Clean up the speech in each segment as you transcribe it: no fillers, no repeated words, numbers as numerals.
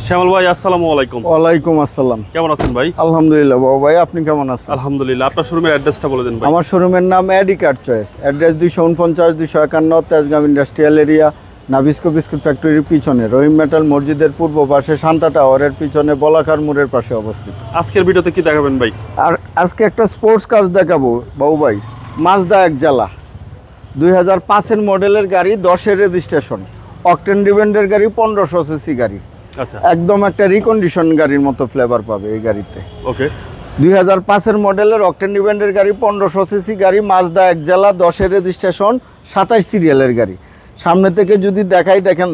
শ্যামল ভাই, আসসালামু আলাইকুম। ওয়ালাইকুম আসসালাম। কেমন আছেন ভাই? আলহামদুলিল্লাহ বাবু ভাই, আপনি কেমন আছেন? আলহামদুলিল্লাহ। আপনার শোরুমের অ্যাড্রেসটা বলে দেন ভাই। আমার শোরুমের নাম AD car choice, address 249-251 Tejgaon industrial area, Nabisco biscuit ফ্যাক্টরির পিছনে, রহিম মেটাল মসজিদের পূর্ব পাশে, শান্তা টাওয়ারের পিছনে, বলাকার মোড়ের পাশে অবস্থিত। আজকের ভিডিওতে কি দেখাবেন ভাই? আর আজকে একটা স্পোর্টস কার দেখাবো বাবু ভাই। মাজদা একজালা 2005-এর মডেলের গাড়ি, 10-এর রেজিস্ট্রেশন, অকটেন ডিভেন্ডের গাড়ি, 1500 সিসি গাড়ি। আচ্ছা, একদম একটা রিকন্ডিশন গাড়ির মতো ফ্লেভার পাবে এই গাড়িতে। ওকে। 2005-এর মডেলের অকটেন ডিভেন্ডের গাড়ি, 1500 সিসি গাড়ি, মাজদা একজালা, 10-এর রেজিস্ট্রেশন, 27 সিরিয়ালের গাড়ি। সামনে থেকে যদি দেখাই, দেখেন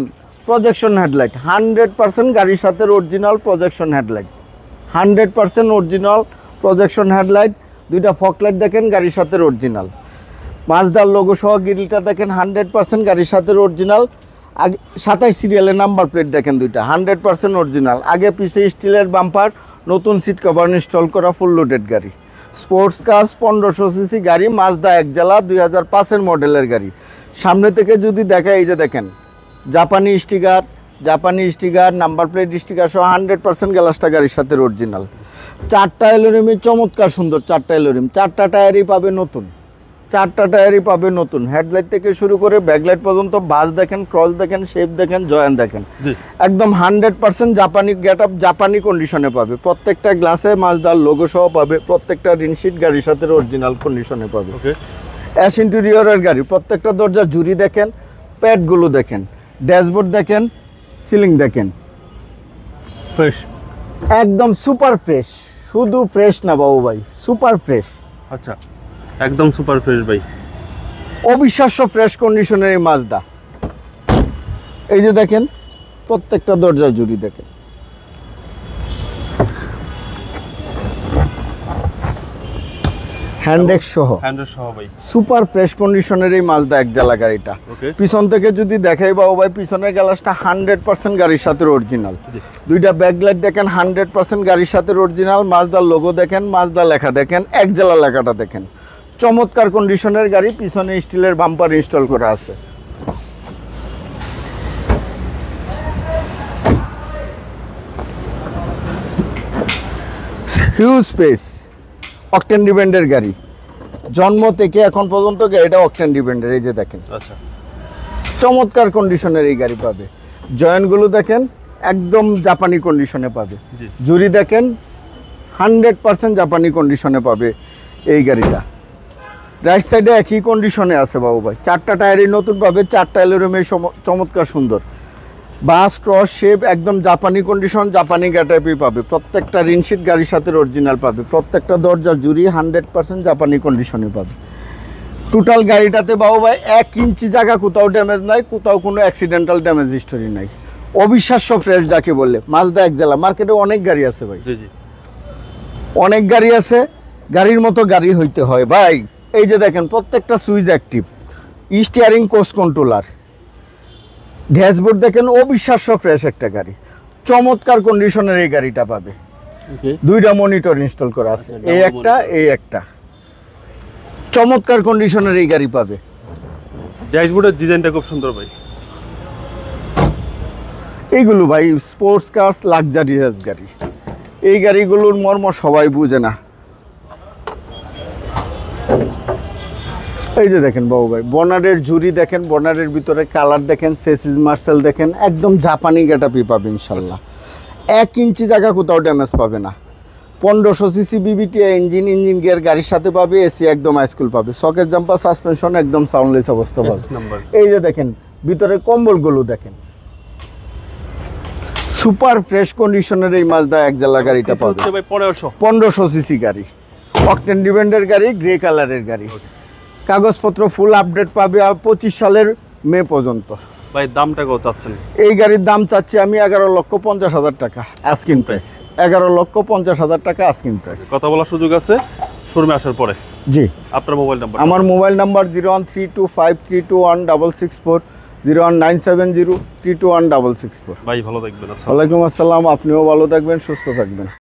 প্রজেকশন হেডলাইট 100% গাড়ির সাথে original projection headlight, 100% original projection headlight. দুইটা ফকলাইট দেখেন গাড়ির সাথে অরিজিনাল। মাজদার লোগো সহ গ্রিলটা দেখেন 100% গাড়ির সাথে অরিজিনাল। আগে 27 সিরিয়ালের নাম্বার প্লেট দেখেন, দুইটা 100% অরিজিনাল। আগে পিছে স্টিলের বাম্পার, নতুন সিট কভার ইনস্টল করা, ফুল লোডেড গাড়ি। স্পোর্টস কার, 1500 সিসি গাড়ি, মাজদা একজালা, 2005-এর মডেলের গাড়ি। সামনে থেকে যদি দেখা, এই যে দেখেন জাপানি স্টিকার, নাম্বার প্লেট স্টিকার সহ 100% গ্লাসটা গাড়ির সাথে অরিজিনাল। 4টা এলোরিমে চমৎকার সুন্দর, 4টা এলোরিম, 4টা টায়ারই পাবে নতুন, 4টা টায়ারই পাবে নতুন। হেডলাইট থেকে শুরু করে ব্যাকলাইট পর্যন্ত, বাস দেখেন, ক্রস দেখেন, শেপ দেখেন, জয়েন দেখেন, একদম 100% জাপানি গেট আপ, জাপানি কন্ডিশনে পাবে। প্রত্যেকটা গ্লাসে মাজদার লোগো সহ পাবে, প্রত্যেকটা রিনশিট গাড়ির সাথে অরিজিনাল কন্ডিশনে পাবে। অ্যাশ ইন্টেরিয়রের গাড়ি, প্রত্যেকটা দরজা জুরি দেখেন, প্যাডগুলো দেখেন, ড্যাশবোর্ড দেখেন, সিলিং দেখেন, ফ্রেশ, একদম সুপার ফ্রেশ। শুধু ফ্রেশ না বাবু ভাই, সুপার ফ্রেশ। আচ্ছা, একদম সুপার ফ্রেশ ভাই, অবিশ্বাস্য ফ্রেশ কন্ডিশনের এই মাজদা। এই যে দেখেন প্রত্যেকটা দরজা জুড়ি দেখেন, হ্যান্ডেক্স সহ ভাই, সুপার ফ্রেশ কন্ডিশনের এই মাজদা একজালা গাড়িটা। পিছন থেকে যদি দেখাই বাবু ভাই, পিছনের গ্লাসটা 100% গাড়ির সাথে অরিজিনাল। দুইটা ব্যাকলাইট দেখেন 100% গাড়ির সাথে অরিজিনাল। মাজদার লোগো দেখেন, মাজদা লেখা দেখেন, একজালা লেখাটা দেখেন, চমৎকার কন্ডিশনের গাড়ি। পিছনে স্টিলের বাম্পার ইনস্টল করা আছে। হিউজ স্পেস, অকটেন ডিপেন্ডের গাড়ি, জন্ম থেকে এখন পর্যন্ত গাড়িটা অকটেন ডিপেন্ডের। এই যে দেখেন, আচ্ছা, চমৎকার কন্ডিশনের এই গাড়ি পাবে। জয়েন্টগুলো দেখেন একদম জাপানি কন্ডিশনে পাবে। জুরি দেখেন 100% জাপানি কন্ডিশনে পাবে এই গাড়িটা। রাইট সাইডে একই কন্ডিশনে আছে বাবু ভাই। 4টা টায়ারই নতুন পাবে, 4টা এলোরিমে চমৎকার সুন্দর। বাস ক্রস শেপ একদম জাপানি কন্ডিশন, জাপানি গ্যাটাপই পাবে। প্রত্যেকটা রিনশিট গাড়ির সাথে অরিজিনাল পাবে। প্রত্যেকটা দরজা জুড়ি 100% জাপানি কন্ডিশনে পাবে। টোটাল গাড়িটাতে বাবু ভাই 1 ইঞ্চি জায়গা কোথাও ড্যামেজ নাই, কোথাও কোনো অ্যাক্সিডেন্টাল ড্যামেজ হিস্টোরি নাই। অবিশ্বাস্য ফ্রেশ যাকে বললে, মাজদা একজালা। মার্কেটে অনেক গাড়ি আছে ভাই, অনেক গাড়ি আছে, গাড়ির মতো গাড়ি হইতে হয় ভাই। এই যে দেখেন প্রত্যেকটা switch active, steering coach controller, dashboard দেখেন, অবিশ্বাস্য ফ্রেশ একটা গাড়ি। চমৎকার কন্ডিশনের এই গাড়িটা পাবে। দুইটা মনিটর ইনস্টল করা আছে, এই একটা চমৎকার কন্ডিশনের এই গাড়ি পাবে। ড্যাশবোর্ডের ডিজাইনটা খুব সুন্দর ভাই। এইগুলো ভাই স্পোর্টস কার, লাক্সারিয়াস গাড়ি। এই গাড়িগুলোর মর্ম সবাই বুঝে না। এই যে দেখেন বাবু ভাই, বনারের জুরি দেখেন, বনারের ভিতরে কালার দেখেন, সেসিস মার্সেল দেখেন, একদম জাপানি গেটআপই পাবে ইনশাল্লাহ। 1 ইঞ্চি জায়গা কোথাও ড্যামেজ পাবে না। 1500 সিসি বিবিটি ইঞ্জিন গিয়ার গাড়ির সাথে পাবে। এসি একদম হাইস্কুল পাবে। সকেট জাম্পার, সাসপেনশন একদম সাউন্ডলেস অবস্থা পাবে। এই যে দেখেন ভিতরের কম্বলগুলো দেখেন, সুপার ফ্রেশ কন্ডিশনের এই মাজদা একজালা গাড়িটা পাবে। 1500 সিসি গাড়ি, অকটেন ডিপেন্ডের গাড়ি, গ্রে কালারের গাড়ি। কাগজপত্র ফুল আপডেট পাবে 25 সালের মে পর্যন্ত। ভাই দামটা কত চাচ্ছেন? এই গাড়ির দাম চাচ্ছি আমি 11,50,000 টাকা আস্কিং প্রাইস। 11,50,000 টাকা আস্কিং প্রাইস। কথা বলার সুযোগ আছে শোরুমে আসার পরে। জি। আপনার মোবাইল নাম্বার? আমার মোবাইল নাম্বার 0132532164, 01970321664। ভাই ভালো থাকবেন। ওয়ালাইকুম আসসালাম, আপনিও ভালো থাকবেন, সুস্থ থাকবেন।